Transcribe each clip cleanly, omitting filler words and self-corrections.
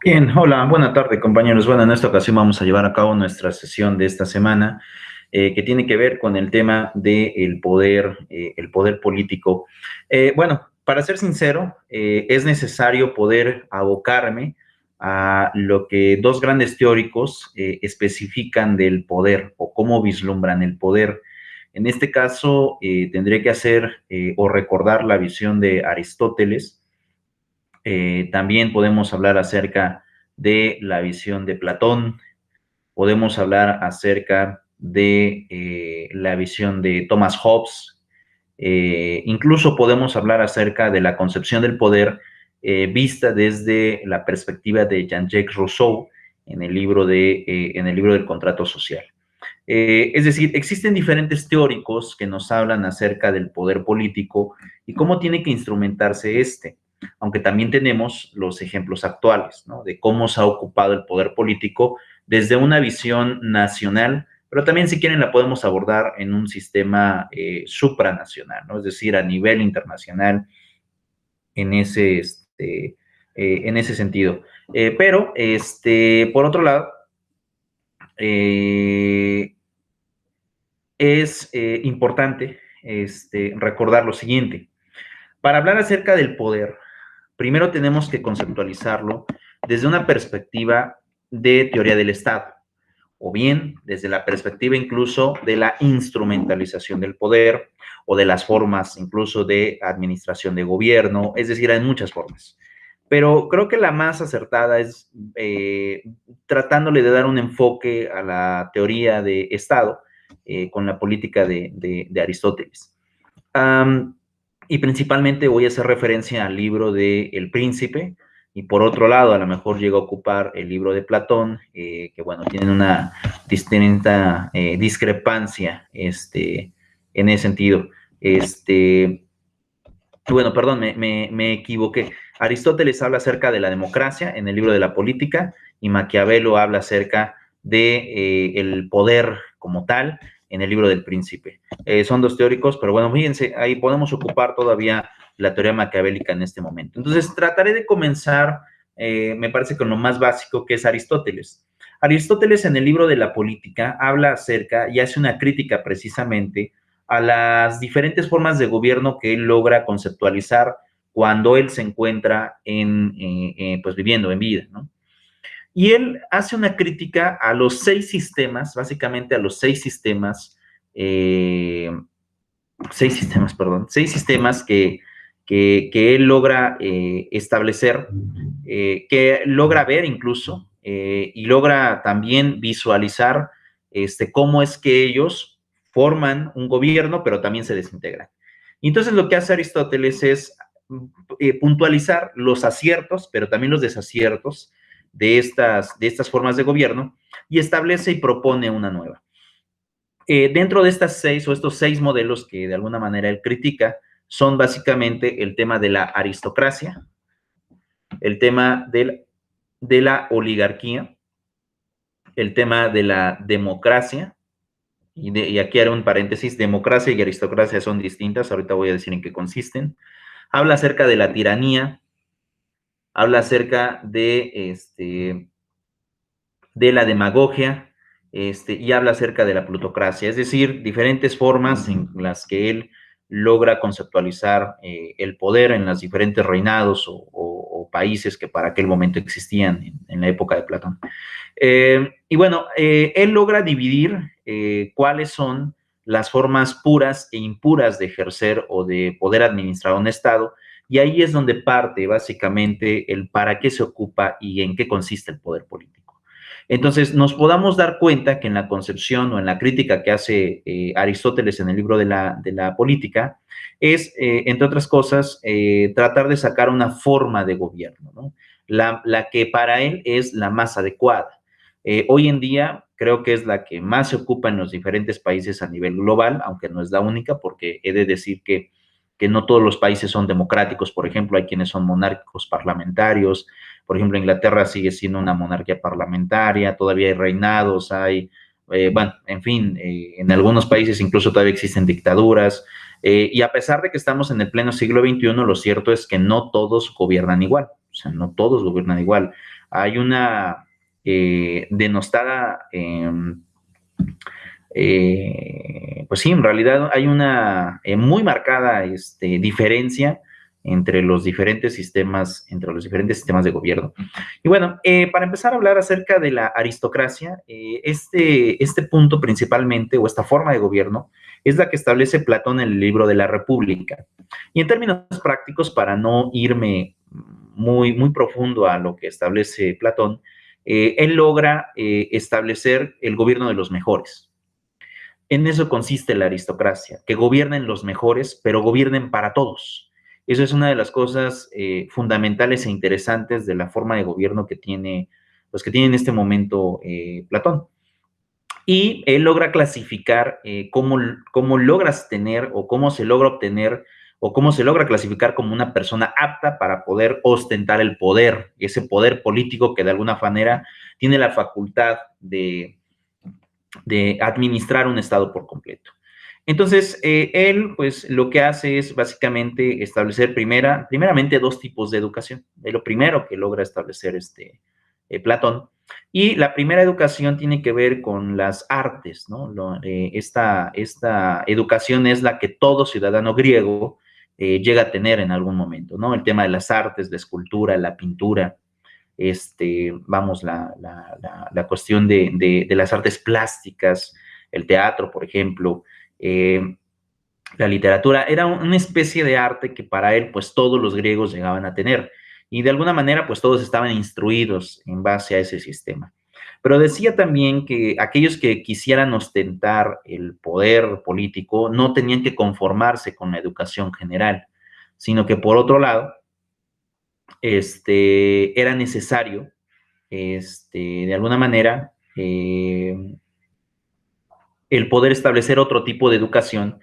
Bien, hola, buena tarde compañeros. Bueno, en esta ocasión vamos a llevar a cabo nuestra sesión de esta semana que tiene que ver con el tema del poder, el poder político. Bueno, para ser sincero, es necesario poder abocarme a lo que dos grandes teóricos especifican del poder o cómo vislumbran el poder. En este caso, tendré que hacer o recordar la visión de Aristóteles. También podemos hablar acerca de la visión de Platón, podemos hablar acerca de la visión de Thomas Hobbes, incluso podemos hablar acerca de la concepción del poder vista desde la perspectiva de Jean-Jacques Rousseau en el libro del contrato social. Es decir, existen diferentes teóricos que nos hablan acerca del poder político y cómo tiene que instrumentarse este, aunque también tenemos los ejemplos actuales, ¿no? De cómo se ha ocupado el poder político desde una visión nacional, pero también si quieren la podemos abordar en un sistema supranacional, ¿no? Es decir, a nivel internacional en en ese sentido. Por otro lado, eh, es importante recordar lo siguiente. Para hablar acerca del poder, primero tenemos que conceptualizarlo desde una perspectiva de teoría del Estado, o bien desde la perspectiva incluso de la instrumentalización del poder o de las formas incluso de administración de gobierno, es decir, hay muchas formas. Pero creo que la más acertada es tratándole de dar un enfoque a la teoría de Estado con la política de Aristóteles. Y principalmente voy a hacer referencia al libro de El Príncipe, y por otro lado, a lo mejor llego a ocupar el libro de Platón, que bueno, tienen una distinta discrepancia en ese sentido. Bueno, perdón, me equivoqué. Aristóteles habla acerca de la democracia en el libro de la política y Maquiavelo habla acerca de el poder como tal en el libro del príncipe. Son dos teóricos, pero bueno, fíjense, ahí podemos ocupar todavía la teoría maquiavélica en este momento. Entonces, trataré de comenzar, me parece, con lo más básico, que es Aristóteles. Aristóteles en el libro de la política habla acerca y hace una crítica precisamente a las diferentes formas de gobierno que él logra conceptualizar cuando él se encuentra pues viviendo en vida, ¿no? Y él hace una crítica a los seis sistemas, básicamente a los seis sistemas que él logra establecer, que logra ver incluso, y logra también visualizar cómo es que ellos forman un gobierno, pero también se desintegran. Y entonces lo que hace Aristóteles es puntualizar los aciertos, pero también los desaciertos de estas formas de gobierno y establece y propone una nueva. Dentro de estas seis o estos seis modelos que de alguna manera él critica, son básicamente el tema de la aristocracia, el tema de la oligarquía, el tema de la democracia, y aquí haré un paréntesis, democracia y aristocracia son distintas, ahorita voy a decir en qué consisten. Habla acerca de la tiranía, habla acerca de la demagogia, y habla acerca de la plutocracia, es decir, diferentes formas en las que él logra conceptualizar el poder en los diferentes reinados o países que para aquel momento existían en la época de Platón. Y bueno, él logra dividir cuáles son las formas puras e impuras de ejercer o de poder administrar un Estado, y ahí es donde parte básicamente el para qué se ocupa y en qué consiste el poder político. Entonces, nos podamos dar cuenta que en la concepción o en la crítica que hace Aristóteles en el libro de la política, es, entre otras cosas, tratar de sacar una forma de gobierno, ¿no? La que para él es la más adecuada. Hoy en día creo que es la que más se ocupa en los diferentes países a nivel global, aunque no es la única, porque he de decir que no todos los países son democráticos. Por ejemplo, hay quienes son monárquicos parlamentarios. Por ejemplo, Inglaterra sigue siendo una monarquía parlamentaria, todavía hay reinados, bueno, en fin, en algunos países incluso todavía existen dictaduras, y a pesar de que estamos en el pleno siglo XXI, lo cierto es que no todos gobiernan igual, o sea, no todos gobiernan igual. hay una denostada, pues sí, en realidad hay una muy marcada diferencia entre los diferentes sistemas de gobierno. Y bueno, para empezar a hablar acerca de la aristocracia, este punto principalmente, o esta forma de gobierno, es la que establece Platón en el libro de la República. Y en términos prácticos, para no irme muy profundo a lo que establece Platón, él logra establecer el gobierno de los mejores. En eso consiste la aristocracia, que gobiernen los mejores, pero gobiernen para todos. Eso es una de las cosas fundamentales e interesantes de la forma de gobierno que tiene, pues que tiene en este momento Platón. Y él logra clasificar cómo logras tener o cómo se logra obtener o cómo se logra clasificar como una persona apta para poder ostentar el poder, ese poder político que de alguna manera tiene la facultad de administrar un estado por completo. Entonces, él, pues, lo que hace es básicamente establecer primeramente dos tipos de educación. Es lo primero que logra establecer Platón. Y la primera educación tiene que ver con las artes, ¿no? Esta educación es la que todo ciudadano griego llega a tener en algún momento, ¿no? El tema de las artes, la escultura, la pintura, vamos, la cuestión de las artes plásticas, el teatro, por ejemplo, la literatura, era una especie de arte que para él, pues todos los griegos llegaban a tener. Y de alguna manera, pues todos estaban instruidos en base a ese sistema. Pero decía también que aquellos que quisieran ostentar el poder político no tenían que conformarse con la educación general, sino que por otro lado, era necesario, de alguna manera, el poder establecer otro tipo de educación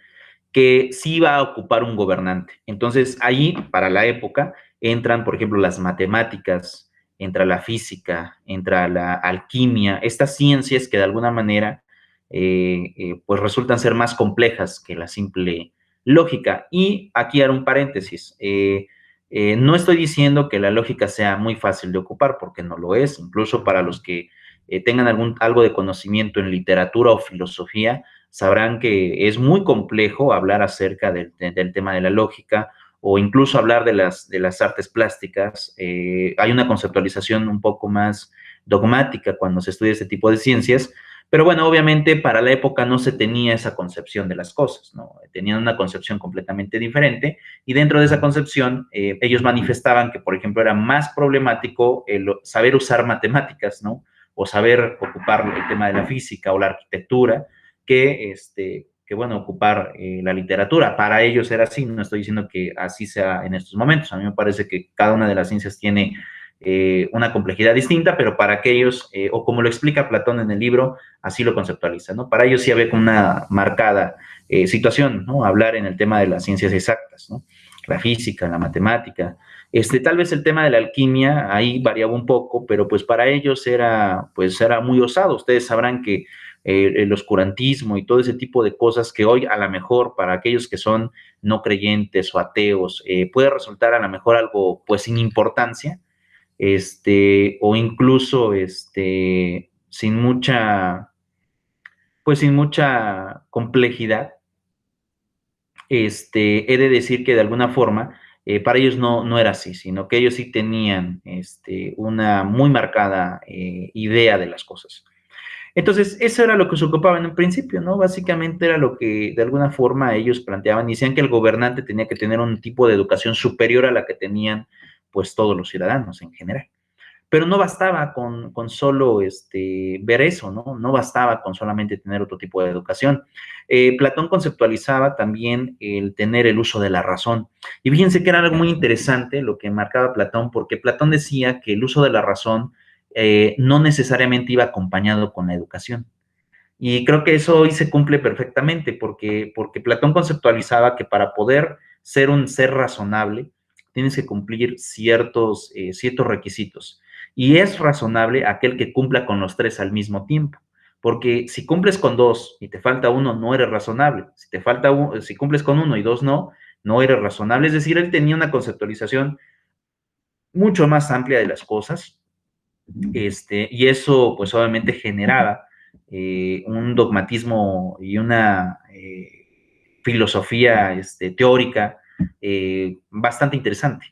que sí va a ocupar un gobernante. Entonces, ahí, para la época, entran, por ejemplo, las matemáticas, entra la física, entra la alquimia, estas ciencias que de alguna manera, pues resultan ser más complejas que la simple lógica. Y aquí haré un paréntesis. No estoy diciendo que la lógica sea muy fácil de ocupar, porque no lo es, incluso para los que tengan algo de conocimiento en literatura o filosofía, sabrán que es muy complejo hablar acerca del tema de la lógica o incluso hablar de las artes plásticas. Hay una conceptualización un poco más dogmática cuando se estudia este tipo de ciencias, pero bueno, obviamente para la época no se tenía esa concepción de las cosas, ¿no? Tenían una concepción completamente diferente y dentro de esa concepción ellos manifestaban que, por ejemplo, era más problemático el saber usar matemáticas, ¿no? O saber ocupar el tema de la física o la arquitectura, que bueno, ocupar la literatura. Para ellos era así, no estoy diciendo que así sea en estos momentos. A mí me parece que cada una de las ciencias tiene una complejidad distinta, pero para aquellos, o como lo explica Platón en el libro, así lo conceptualiza, ¿no? Para ellos sí había una marcada situación, ¿no? Hablar en el tema de las ciencias exactas, ¿no? La física, la matemática. Tal vez el tema de la alquimia ahí variaba un poco, pero pues para ellos pues era muy osado. Ustedes sabrán que el oscurantismo y todo ese tipo de cosas que hoy a lo mejor para aquellos que son no creyentes o ateos puede resultar a lo mejor algo pues sin importancia, o incluso sin mucha, pues sin mucha complejidad. He de decir que de alguna forma para ellos no era así, sino que ellos sí tenían una muy marcada idea de las cosas. Entonces, eso era lo que se ocupaba en un principio, ¿no? Básicamente era lo que de alguna forma ellos planteaban. Decían que el gobernante tenía que tener un tipo de educación superior a la que tenían, pues, todos los ciudadanos en general. Pero no bastaba con solo ver eso, ¿no? No bastaba con solamente tener otro tipo de educación. Platón conceptualizaba también el tener el uso de la razón. Y fíjense que era algo muy interesante lo que marcaba Platón, porque Platón decía que el uso de la razón no necesariamente iba acompañado con la educación. Y creo que eso hoy se cumple perfectamente, porque Platón conceptualizaba que para poder ser un ser razonable, tienes que cumplir ciertos requisitos. Y es razonable aquel que cumpla con los tres al mismo tiempo. Porque si cumples con dos y te falta uno, no eres razonable. Si cumples con uno y dos no eres razonable. Es decir, él tenía una conceptualización mucho más amplia de las cosas y eso pues obviamente generaba un dogmatismo y una filosofía teórica bastante interesante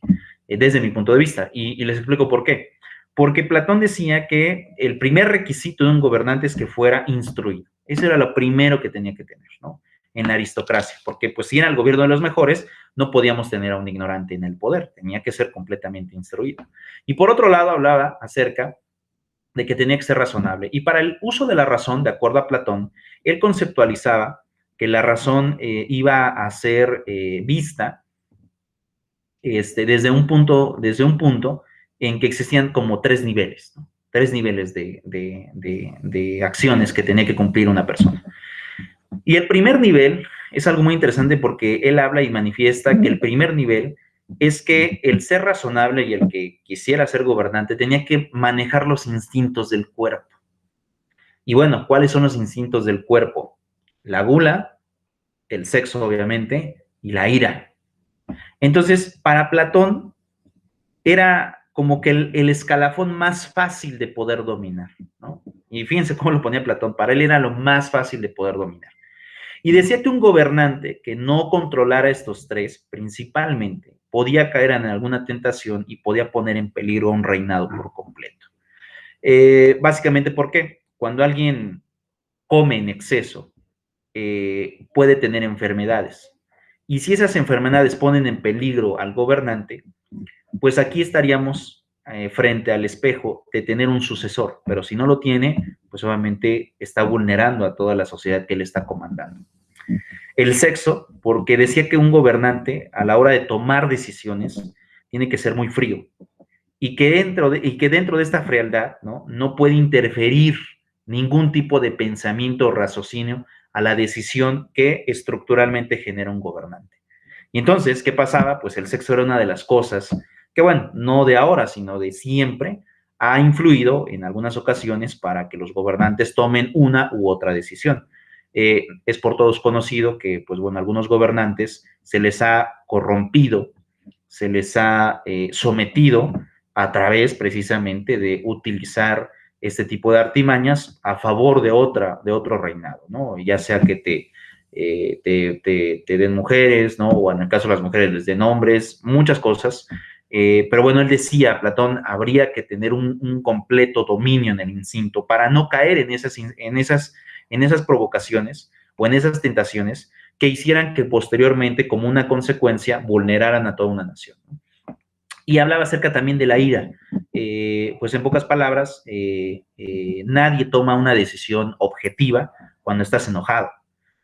desde mi punto de vista. Y les explico por qué. Porque Platón decía que el primer requisito de un gobernante es que fuera instruido. Eso era lo primero que tenía que tener, ¿no? En la aristocracia, porque pues si era el gobierno de los mejores, no podíamos tener a un ignorante en el poder, tenía que ser completamente instruido. Y por otro lado, hablaba acerca de que tenía que ser razonable. Y para el uso de la razón, de acuerdo a Platón, él conceptualizaba que la razón iba a ser vista desde un punto en que existían como tres niveles, ¿no? Tres niveles de acciones que tenía que cumplir una persona. Y el primer nivel es algo muy interesante porque él habla y manifiesta que el primer nivel es que el ser razonable y el que quisiera ser gobernante tenía que manejar los instintos del cuerpo. Y bueno, ¿cuáles son los instintos del cuerpo? La gula, el sexo obviamente, y la ira. Entonces, para Platón era como que el escalafón más fácil de poder dominar, ¿no? Y fíjense cómo lo ponía Platón, para él era lo más fácil de poder dominar. Y decía que un gobernante que no controlara estos tres, principalmente, podía caer en alguna tentación y podía poner en peligro un reinado por completo. Básicamente, ¿por qué? Cuando alguien come en exceso, puede tener enfermedades. Y si esas enfermedades ponen en peligro al gobernante, pues aquí estaríamos frente al espejo de tener un sucesor, pero si no lo tiene, pues obviamente está vulnerando a toda la sociedad que él está comandando. El sexo, porque decía que un gobernante a la hora de tomar decisiones tiene que ser muy frío y que dentro de esta frialdad no puede interferir ningún tipo de pensamiento o raciocinio a la decisión que estructuralmente genera un gobernante. Y entonces, ¿qué pasaba? Pues el sexo era una de las cosas que, bueno, no de ahora, sino de siempre, ha influido en algunas ocasiones para que los gobernantes tomen una u otra decisión. Es por todos conocido que, pues bueno, algunos gobernantes se les ha corrompido, se les ha sometido a través precisamente de utilizar este tipo de artimañas a favor de otro reinado, ¿no? Ya sea que te den mujeres, ¿no? O en el caso de las mujeres les den hombres, muchas cosas. Pero bueno, él decía, Platón, habría que tener un completo dominio en el instinto para no caer en esas provocaciones o en esas tentaciones que hicieran que posteriormente, como una consecuencia, vulneraran a toda una nación, ¿no? Y hablaba acerca también de la ira. Pues en pocas palabras, nadie toma una decisión objetiva cuando estás enojado.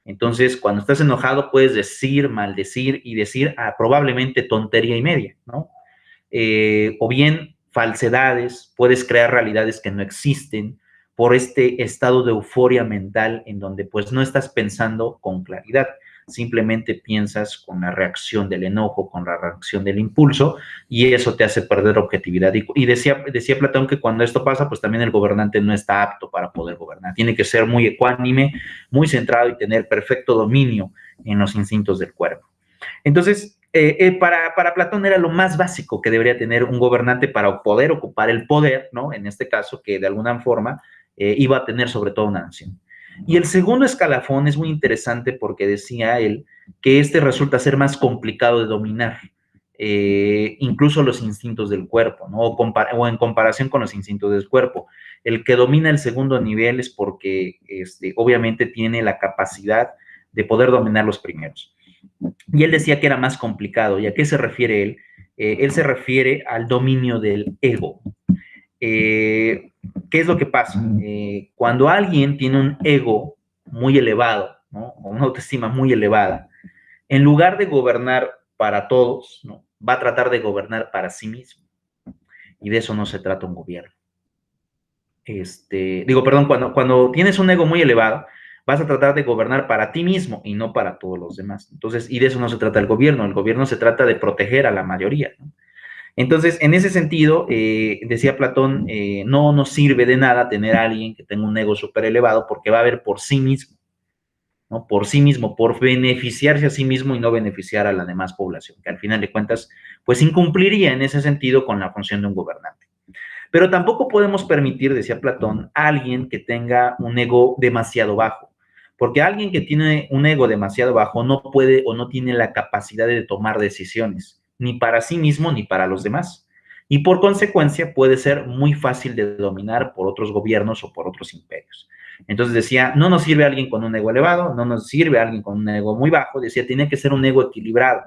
Entonces, cuando estás enojado, puedes decir, maldecir y decir probablemente tontería y media, ¿no? O bien falsedades, puedes crear realidades que no existen por este estado de euforia mental en donde pues no estás pensando con claridad, simplemente piensas con la reacción del enojo, con la reacción del impulso, y eso te hace perder objetividad. Y decía Platón que cuando esto pasa, pues también el gobernante no está apto para poder gobernar. Tiene que ser muy ecuánime, muy centrado y tener perfecto dominio en los instintos del cuerpo. Entonces, para Platón era lo más básico que debería tener un gobernante para poder ocupar el poder, ¿no? En este caso, que de alguna forma iba a tener sobre todo una nación. Y el segundo escalafón es muy interesante porque decía él que este resulta ser más complicado de dominar, incluso los instintos del cuerpo, ¿no? O en comparación con los instintos del cuerpo. El que domina el segundo nivel es porque obviamente tiene la capacidad de poder dominar los primeros. Y él decía que era más complicado. ¿Y a qué se refiere él? Él se refiere al dominio del ego. ¿Qué es lo que pasa? Cuando alguien tiene un ego muy elevado, ¿no? O una autoestima muy elevada, en lugar de gobernar para todos, ¿no? Va a tratar de gobernar para sí mismo. Y de eso no se trata un gobierno. Perdón, cuando tienes un ego muy elevado, vas a tratar de gobernar para ti mismo y no para todos los demás. Entonces, y de eso no se trata el gobierno se trata de proteger a la mayoría, ¿no? Entonces, en ese sentido, decía Platón, no nos sirve de nada tener a alguien que tenga un ego súper elevado porque va a ver por sí mismo, ¿no? Por sí mismo, por beneficiarse a sí mismo y no beneficiar a la demás población, que al final de cuentas, pues incumpliría en ese sentido con la función de un gobernante. Pero tampoco podemos permitir, decía Platón, a alguien que tenga un ego demasiado bajo, porque alguien que tiene un ego demasiado bajo no puede o no tiene la capacidad de tomar decisiones, ni para sí mismo ni para los demás. Y por consecuencia puede ser muy fácil de dominar por otros gobiernos o por otros imperios. Entonces decía, no nos sirve alguien con un ego elevado, no nos sirve alguien con un ego muy bajo, decía, tiene que ser un ego equilibrado,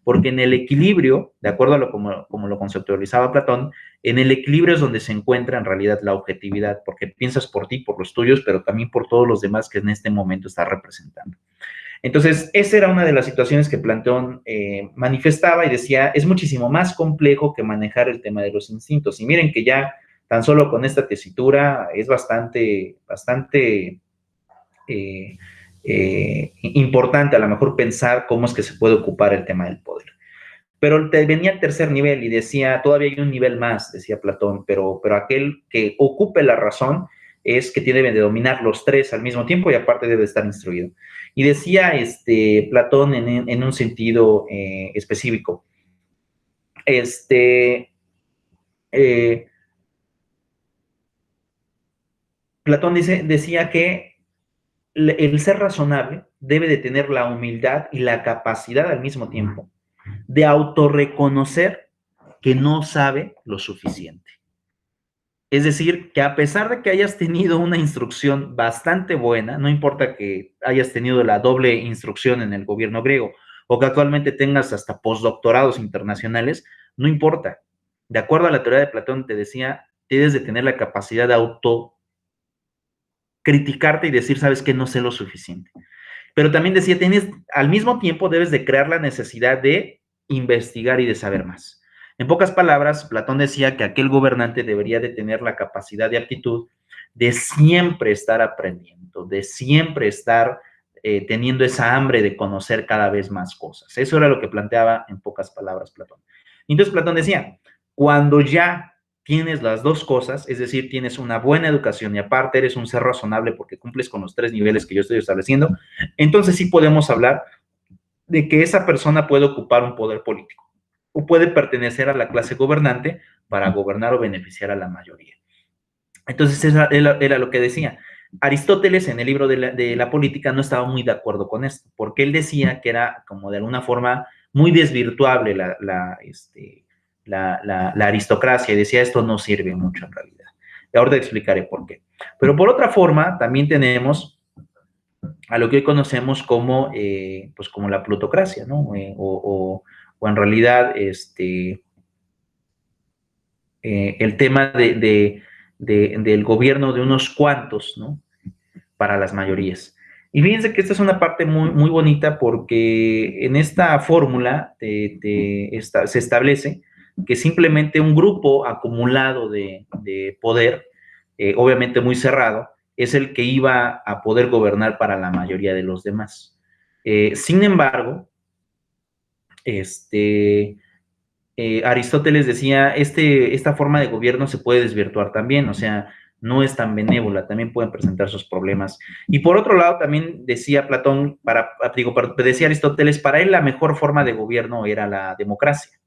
porque en el equilibrio, de acuerdo a como lo conceptualizaba Platón, en el equilibrio es donde se encuentra en realidad la objetividad, porque piensas por ti, por los tuyos, pero también por todos los demás que en este momento estás representando. Entonces, esa era una de las situaciones que Platón manifestaba y decía, es muchísimo más complejo que manejar el tema de los instintos. Y miren que ya tan solo con esta tesitura es bastante importante a lo mejor pensar cómo es que se puede ocupar el tema del poder. Pero venía el tercer nivel y decía, todavía hay un nivel más, decía Platón, pero aquel que ocupe la razón es que tiene de dominar los tres al mismo tiempo y aparte debe estar instruido. Y decía Platón en un sentido específico, eh, Platón decía que el ser razonable debe de tener la humildad y la capacidad al mismo tiempo de autorreconocer que no sabe lo suficiente. Es decir, que a pesar de que hayas tenido una instrucción bastante buena, no importa que hayas tenido la doble instrucción en el gobierno griego o que actualmente tengas hasta postdoctorados internacionales, no importa. De acuerdo a la teoría de Platón, te decía, tienes de tener la capacidad de autocriticarte y decir, sabes que no sé lo suficiente. Pero también decía, tienes, al mismo tiempo debes de crear la necesidad de investigar y de saber más. En pocas palabras, Platón decía que aquel gobernante debería de tener la capacidad de aptitud de siempre estar aprendiendo, de siempre estar teniendo esa hambre de conocer cada vez más cosas. Eso era lo que planteaba en pocas palabras Platón. Entonces Platón decía, cuando ya tienes las dos cosas, es decir, tienes una buena educación y aparte eres un ser razonable porque cumples con los tres niveles que yo estoy estableciendo, entonces sí podemos hablar de que esa persona puede ocupar un poder político o puede pertenecer a la clase gobernante para gobernar o beneficiar a la mayoría. Entonces, era lo que decía. Aristóteles en el libro de la política no estaba muy de acuerdo con esto, porque él decía que era como de alguna forma muy desvirtuable la aristocracia y decía esto no sirve mucho en realidad. Y ahora te explicaré por qué. Pero por otra forma, también tenemos a lo que hoy conocemos como, pues como la plutocracia, ¿no? O en realidad el tema del gobierno de unos cuantos, ¿no? Para las mayorías. Y fíjense que esta es una parte muy, muy bonita porque en esta fórmula se establece que simplemente un grupo acumulado de poder, obviamente muy cerrado, es el que iba a poder gobernar para la mayoría de los demás. Sin embargo, Aristóteles decía, esta forma de gobierno se puede desvirtuar también, o sea, no es tan benévola, también pueden presentar sus problemas. Y por otro lado, también decía Platón, decía Aristóteles, para él la mejor forma de gobierno era la democracia.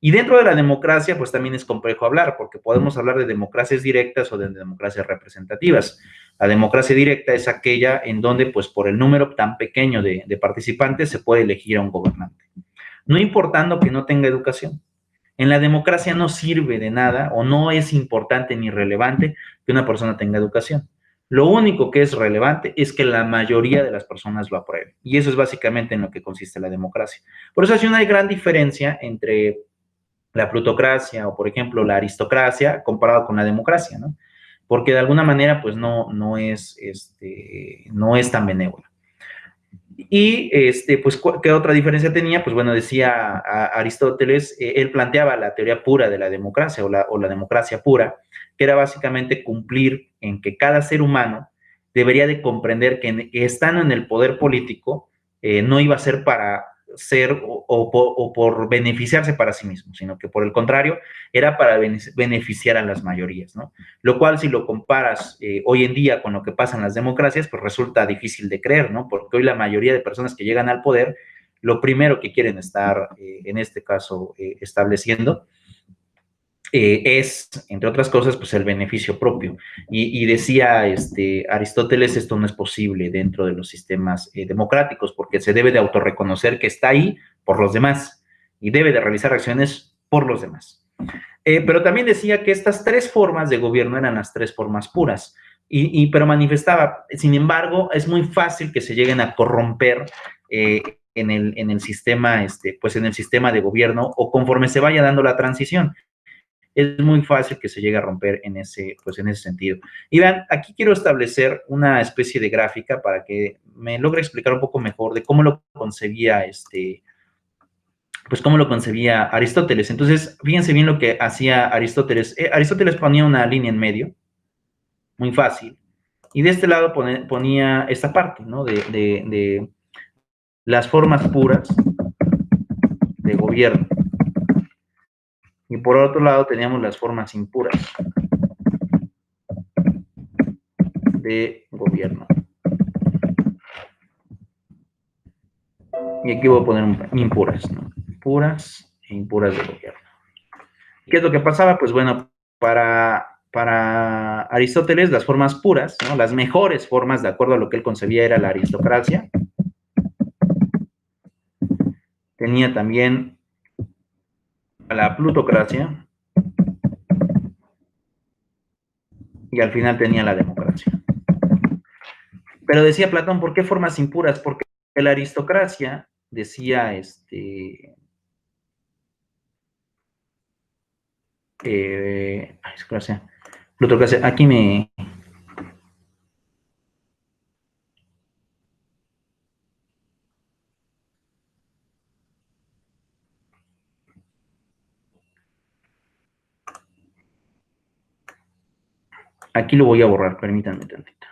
Y dentro de la democracia, pues también es complejo hablar, porque podemos hablar de democracias directas o de democracias representativas. La democracia directa es aquella en donde, pues por el número tan pequeño de participantes, se puede elegir a un gobernante, no importando que no tenga educación. En la democracia no sirve de nada o no es importante ni relevante que una persona tenga educación. Lo único que es relevante es que la mayoría de las personas lo aprueben. Y eso es básicamente en lo que consiste la democracia. Por eso hay una gran diferencia entre la plutocracia o, por ejemplo, la aristocracia comparado con la democracia, ¿no? Porque de alguna manera, pues no es tan benévola. Y, pues, ¿qué otra diferencia tenía? Pues, bueno, decía Aristóteles, él planteaba la teoría pura de la democracia o la democracia pura, que era básicamente cumplir en que cada ser humano debería de comprender que estando en el poder político, no iba a ser para ser o por beneficiarse para sí mismo, sino que por el contrario, era para beneficiar a las mayorías, ¿no? Lo cual, si lo comparas hoy en día con lo que pasa en las democracias, pues resulta difícil de creer, ¿no? Porque hoy la mayoría de personas que llegan al poder, lo primero que quieren estar, en este caso, estableciendo es, entre otras cosas, pues el beneficio propio. Y decía Aristóteles, esto no es posible dentro de los sistemas democráticos, porque se debe de autorreconocer que está ahí por los demás y debe de realizar acciones por los demás. Pero también decía que estas tres formas de gobierno eran las tres formas puras, pero manifestaba, sin embargo, es muy fácil que se lleguen a corromper en el sistema, pues en el sistema de gobierno o conforme se vaya dando la transición. Es muy fácil que se llegue a romper pues en ese sentido. Y vean, aquí quiero establecer una especie de gráfica para que me logre explicar un poco mejor de cómo lo concebía pues cómo lo concebía Aristóteles. Entonces, fíjense bien lo que hacía Aristóteles. Aristóteles ponía una línea en medio, muy fácil, y de este lado ponía esta parte, ¿no? De las formas puras de gobierno. Y por otro lado teníamos las formas impuras de gobierno. Y aquí voy a poner impuras, ¿no? Puras e impuras de gobierno. ¿Qué es lo que pasaba? Pues bueno, para Aristóteles, las formas puras, ¿no? Las mejores formas, de acuerdo a lo que él concebía, era la aristocracia. Tenía también a la plutocracia y al final tenía la democracia. Pero decía Platón, ¿por qué formas impuras? Porque la aristocracia, decía plutocracia, aquí me... Aquí lo voy a borrar, permítanme tantito.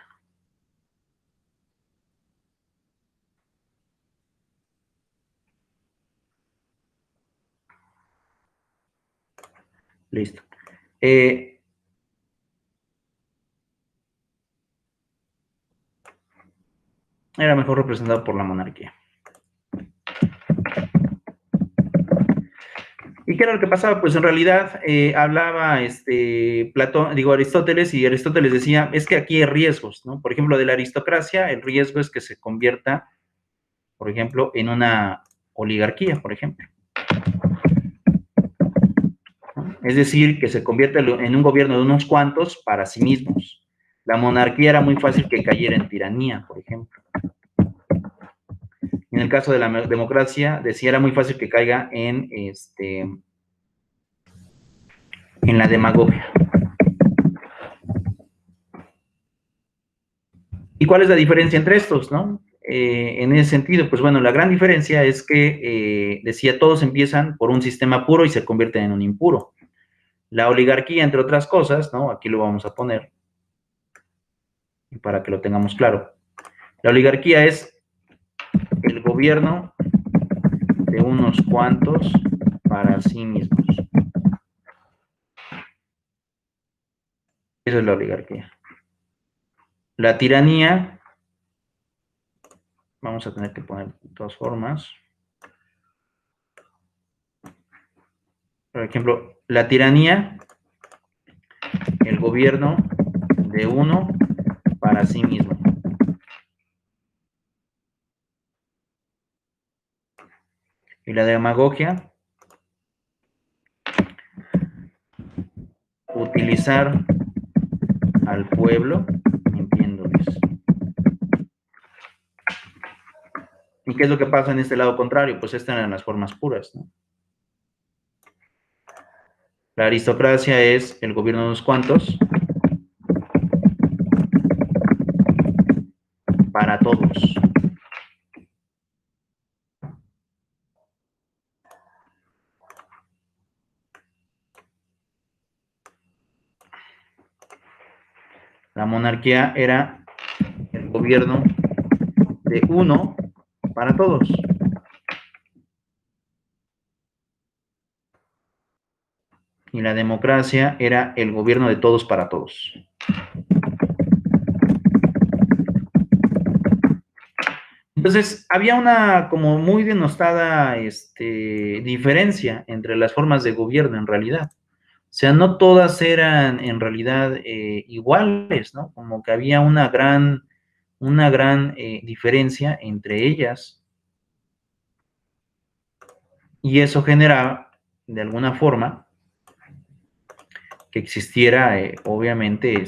Listo. Era mejor representado por la monarquía. ¿Y qué era lo que pasaba? Pues en realidad hablaba Aristóteles, y Aristóteles decía, es que aquí hay riesgos, ¿no? Por ejemplo, de la aristocracia, el riesgo es que se convierta, por ejemplo, en una oligarquía, por ejemplo. ¿No? Es decir, que se convierta en un gobierno de unos cuantos para sí mismos. La monarquía era muy fácil que cayera en tiranía, por ejemplo. En el caso de la democracia, decía, era muy fácil que caiga en la demagogia. ¿Y cuál es la diferencia entre estos, no? En ese sentido, pues bueno, la gran diferencia es que, decía, todos empiezan por un sistema puro y se convierten en un impuro. La oligarquía, entre otras cosas, ¿no? Aquí lo vamos a poner para que lo tengamos claro. La oligarquía es el gobierno de unos cuantos para sí mismos. Eso es la oligarquía. La tiranía, vamos a tener que poner de todas formas. Por ejemplo, la tiranía, el gobierno de uno para sí mismo. Y la demagogia, utilizar al pueblo mintiéndoles. ¿Y qué es lo que pasa en este lado contrario? Pues estas eran las formas puras, ¿no? La aristocracia es el gobierno de unos cuantos para todos. La monarquía era el gobierno de uno para todos. Y la democracia era el gobierno de todos para todos. Entonces, había una como muy denostada diferencia entre las formas de gobierno en realidad. sea, no todas eran en realidad iguales, ¿no? Como que había una gran diferencia entre ellas, y eso generaba, de alguna forma, que existiera, obviamente,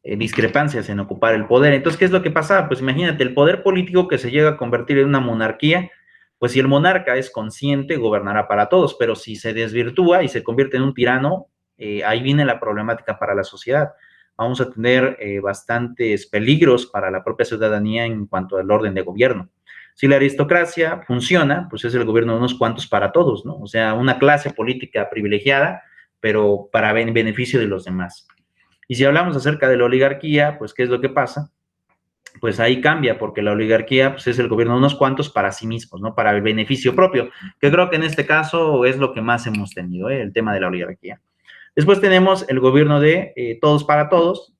discrepancias en ocupar el poder. Entonces, ¿qué es lo que pasaba? Pues imagínate, el poder político que se llega a convertir en una monarquía, pues si el monarca es consciente, gobernará para todos, pero si se desvirtúa y se convierte en un tirano, ahí viene la problemática para la sociedad. Vamos a tener bastantes peligros para la propia ciudadanía en cuanto al orden de gobierno. Si la aristocracia funciona, pues es el gobierno de unos cuantos para todos, ¿no? O sea, una clase política privilegiada, pero para beneficio de los demás. Y si hablamos acerca de la oligarquía, pues ¿qué es lo que pasa? Pues ahí cambia, porque la oligarquía pues, es el gobierno de unos cuantos para sí mismos, ¿no? Para el beneficio propio, que creo que en este caso es lo que más hemos tenido, el tema de la oligarquía. Después tenemos el gobierno de todos para todos,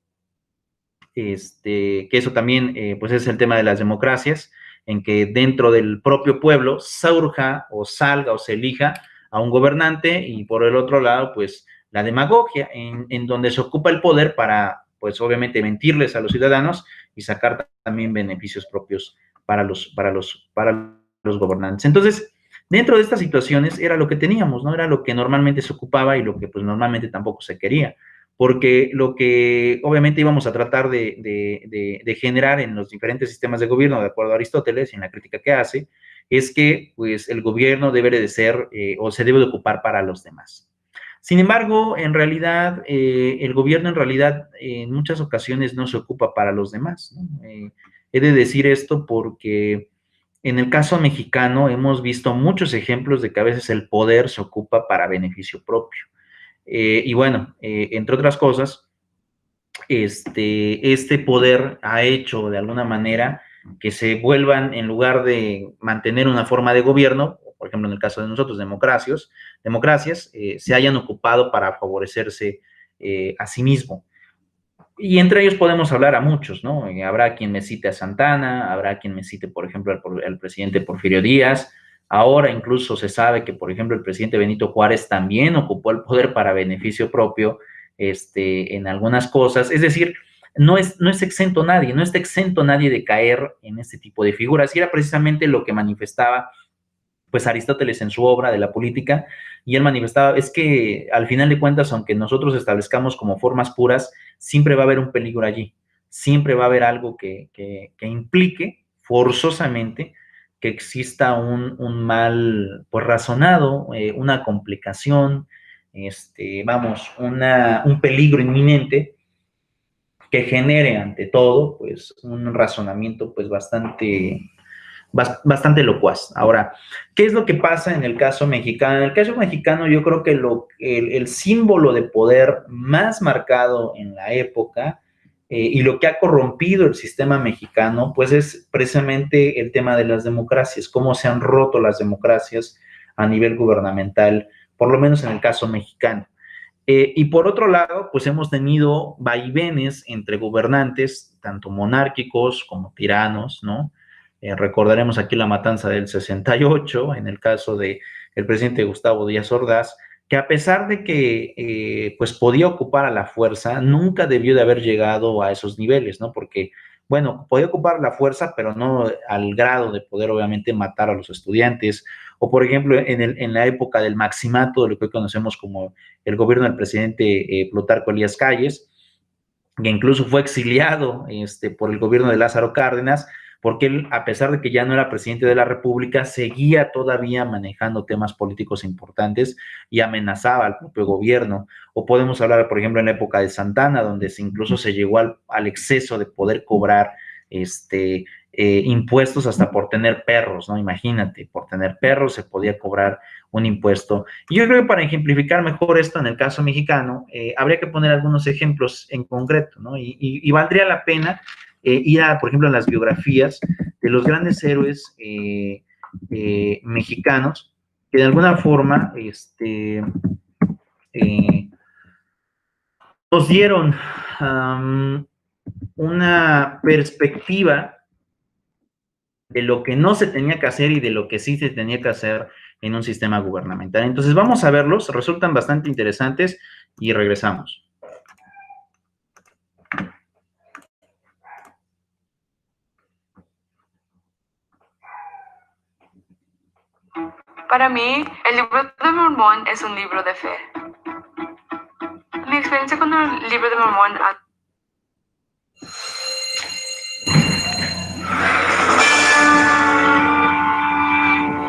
que eso también pues es el tema de las democracias, en que dentro del propio pueblo surja o salga o se elija a un gobernante, y por el otro lado pues la demagogia, en donde se ocupa el poder para pues obviamente mentirles a los ciudadanos y sacar también beneficios propios para los gobernantes. Entonces, dentro de estas situaciones era lo que teníamos, ¿no? Era lo que normalmente se ocupaba y lo que pues normalmente tampoco se quería, porque lo que obviamente íbamos a tratar de generar en los diferentes sistemas de gobierno, de acuerdo a Aristóteles y en la crítica que hace, es que pues, el gobierno debe de ser o se debe de ocupar para los demás. Sin embargo, en realidad, el gobierno en realidad en muchas ocasiones no se ocupa para los demás, ¿no? He de decir esto porque en el caso mexicano hemos visto muchos ejemplos de que a veces el poder se ocupa para beneficio propio. Y bueno, entre otras cosas, este poder ha hecho de alguna manera que se vuelvan, en lugar de mantener una forma de gobierno, por ejemplo en el caso de nosotros, democracias, se hayan ocupado para favorecerse a sí mismo. Y entre ellos podemos hablar a muchos, ¿no? Habrá quien me cite a Santana, habrá quien me cite, por ejemplo, al presidente Porfirio Díaz. Ahora incluso se sabe que, por ejemplo, el presidente Benito Juárez también ocupó el poder para beneficio propio, en algunas cosas. Es decir, no es exento nadie, no está exento nadie de caer en este tipo de figuras. Y era precisamente lo que manifestaba pues Aristóteles en su obra de la política, y él manifestaba, es que al final de cuentas, aunque nosotros establezcamos como formas puras, siempre va a haber un peligro allí, siempre va a haber algo que implique forzosamente que exista un mal pues razonado, una complicación, vamos, un peligro inminente que genere ante todo pues un razonamiento pues bastante locuaz. Ahora, ¿qué es lo que pasa en el caso mexicano? En el caso mexicano yo creo que el símbolo de poder más marcado en la época y lo que ha corrompido el sistema mexicano, pues es precisamente el tema de las democracias, cómo se han roto las democracias a nivel gubernamental, por lo menos en el caso mexicano. Y por otro lado, pues hemos tenido vaivenes entre gobernantes, tanto monárquicos como tiranos, ¿no? Recordaremos aquí la matanza del 68, en el caso de el presidente Gustavo Díaz Ordaz, que a pesar de que pues podía ocupar a la fuerza, nunca debió de haber llegado a esos niveles, ¿no? Porque, bueno, podía ocupar la fuerza, pero no al grado de poder obviamente matar a los estudiantes, o por ejemplo en la época del maximato, de lo que hoy conocemos como el gobierno del presidente Plutarco Elías Calles, que incluso fue exiliado por el gobierno de Lázaro Cárdenas, porque él, a pesar de que ya no era presidente de la República, seguía todavía manejando temas políticos importantes y amenazaba al propio gobierno. O podemos hablar, por ejemplo, en la época de Santana, donde incluso se llegó al exceso de poder cobrar impuestos hasta por tener perros, ¿no? Imagínate, por tener perros se podía cobrar un impuesto. Y yo creo que para ejemplificar mejor esto en el caso mexicano, habría que poner algunos ejemplos en concreto, ¿no? Y valdría la pena ir a, por ejemplo, a las biografías de los grandes héroes mexicanos que de alguna forma nos dieron una perspectiva de lo que no se tenía que hacer y de lo que sí se tenía que hacer en un sistema gubernamental. Entonces vamos a verlos, resultan bastante interesantes y regresamos. Para mí, el libro de Mormón es un libro de fe. Mi experiencia con el libro de Mormón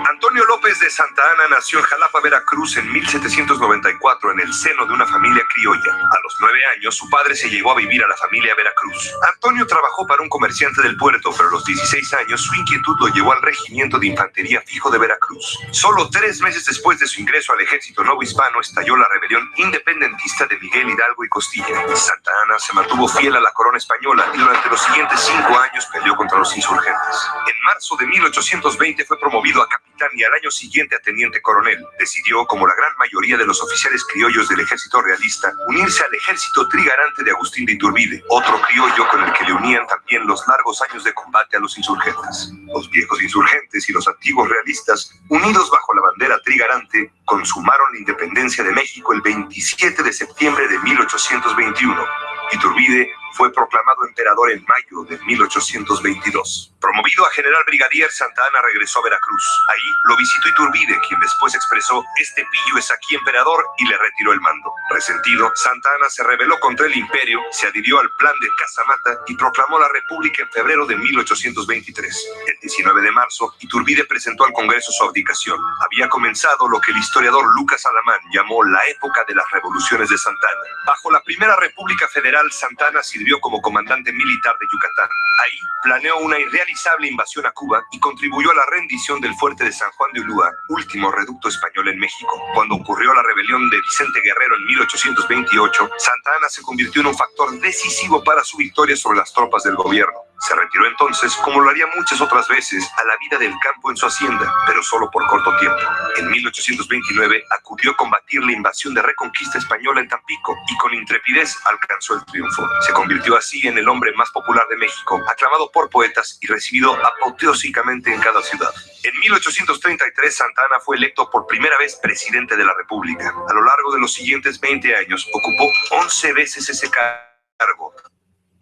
Antonio López de Santa Anna nació en Jalapa, Veracruz en 1794 en el seno de una familia criolla. A los 9 años su padre se llevó a vivir a la familia Veracruz. Antonio trabajó para un comerciante del puerto, pero a los 16 años su inquietud lo llevó al Regimiento de Infantería Fijo de Veracruz. Solo 3 meses después de su ingreso al Ejército Nuevo Hispano estalló la rebelión independentista de Miguel Hidalgo y Costilla. Santa Anna se mantuvo fiel a la corona española y durante los siguientes 5 años peleó contra los insurgentes. En marzo de 1820 fue promovido a capitán y al año siguiente a teniente coronel. Decidió, como la gran mayoría de los oficiales criollos del ejército realista, unirse al ejército trigarante de Agustín de Iturbide, otro criollo con el que le unían también los largos años de combate a los insurgentes. Los viejos insurgentes y los antiguos realistas, unidos bajo la bandera trigarante, consumaron la independencia de México el 27 de septiembre de 1821. Iturbide fue proclamado emperador en mayo de 1822. Promovido a general brigadier, Santa Anna regresó a Veracruz. Ahí lo visitó Iturbide, quien después expresó: "Este pillo es aquí emperador", y le retiró el mando. Resentido, Santa Anna se rebeló contra el imperio, se adhirió al plan de Casamata y proclamó la república en febrero de 1823. El 19 de marzo, Iturbide presentó al Congreso su abdicación. Había comenzado lo que el historiador Lucas Alamán llamó la época de las revoluciones de Santa Anna. Bajo la Primera República Federal, Santa Anna sirvió como comandante militar de Yucatán. Ahí planeó una irrealizable invasión a Cuba y contribuyó a la rendición del fuerte de San Juan de Ulúa, último reducto español en México. Cuando ocurrió la rebelión de Vicente Guerrero en 1828, Santa Anna se convirtió en un factor decisivo para su victoria sobre las tropas del gobierno. Se retiró entonces, como lo haría muchas otras veces, a la vida del campo en su hacienda, pero solo por corto tiempo. En 1829 acudió a combatir la invasión de Reconquista española en Tampico y con intrepidez alcanzó el triunfo. Se convirtió así en el hombre más popular de México, aclamado por poetas y recibido apoteósicamente en cada ciudad. En 1833, Santa Anna fue electo por primera vez presidente de la República. A lo largo de los siguientes 20 años ocupó 11 veces ese cargo,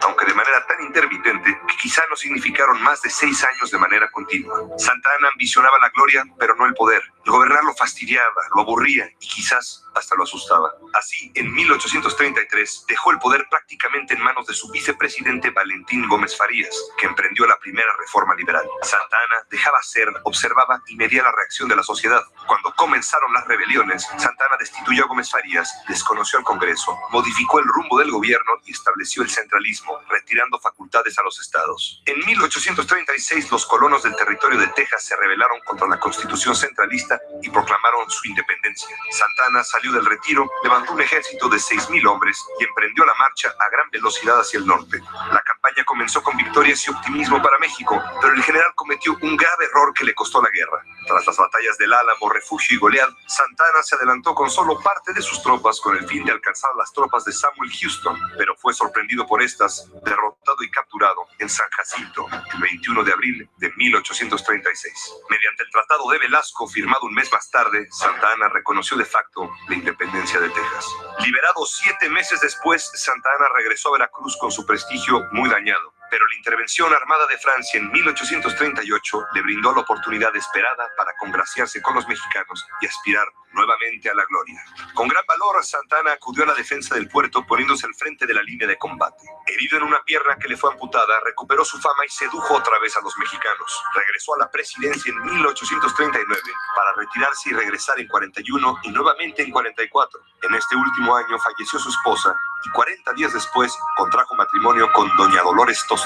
aunque de manera tan intermitente que quizá no significaron más de 6 años de manera continua. Santa Anna ambicionaba la gloria, pero no el poder. El gobernar lo fastidiaba, lo aburría y quizás hasta lo asustaba. Así, en 1833, dejó el poder prácticamente en manos de su vicepresidente Valentín Gómez Farías, que emprendió la primera reforma liberal. Santa Anna dejaba ser, observaba y medía la reacción de la sociedad. Cuando comenzaron las rebeliones, Santa Anna destituyó a Gómez Farías, desconoció al Congreso, modificó el rumbo del gobierno y estableció el centralismo, retirando facultades a los estados. En 1836, los colonos del territorio de Texas se rebelaron contra la Constitución centralista y proclamaron su independencia. Santa Anna salió del retiro, levantó un ejército de 6,000 hombres y emprendió la marcha a gran velocidad hacia el norte. La campaña comenzó con victorias y optimismo para México, pero el general cometió un grave error que le costó la guerra. Tras las batallas del Álamo, Refugio y Goliad, Santa Anna se adelantó con solo parte de sus tropas con el fin de alcanzar las tropas de Samuel Houston, pero fue sorprendido por estas, derrotado y capturado en San Jacinto el 21 de abril de 1836. Mediante el Tratado de Velasco, firmado un mes más tarde, Santa Anna reconoció de facto la independencia de Texas. Liberado 7 meses después, Santa Anna regresó a Veracruz con su prestigio muy dañado. Pero la intervención armada de Francia en 1838 le brindó la oportunidad esperada para congraciarse con los mexicanos y aspirar nuevamente a la gloria. Con gran valor, Santa Anna acudió a la defensa del puerto poniéndose al frente de la línea de combate. Herido en una pierna que le fue amputada, recuperó su fama y sedujo otra vez a los mexicanos. Regresó a la presidencia en 1839 para retirarse y regresar en 41 y nuevamente en 44. En este último año falleció su esposa y 40 días después contrajo matrimonio con doña Dolores Tosta.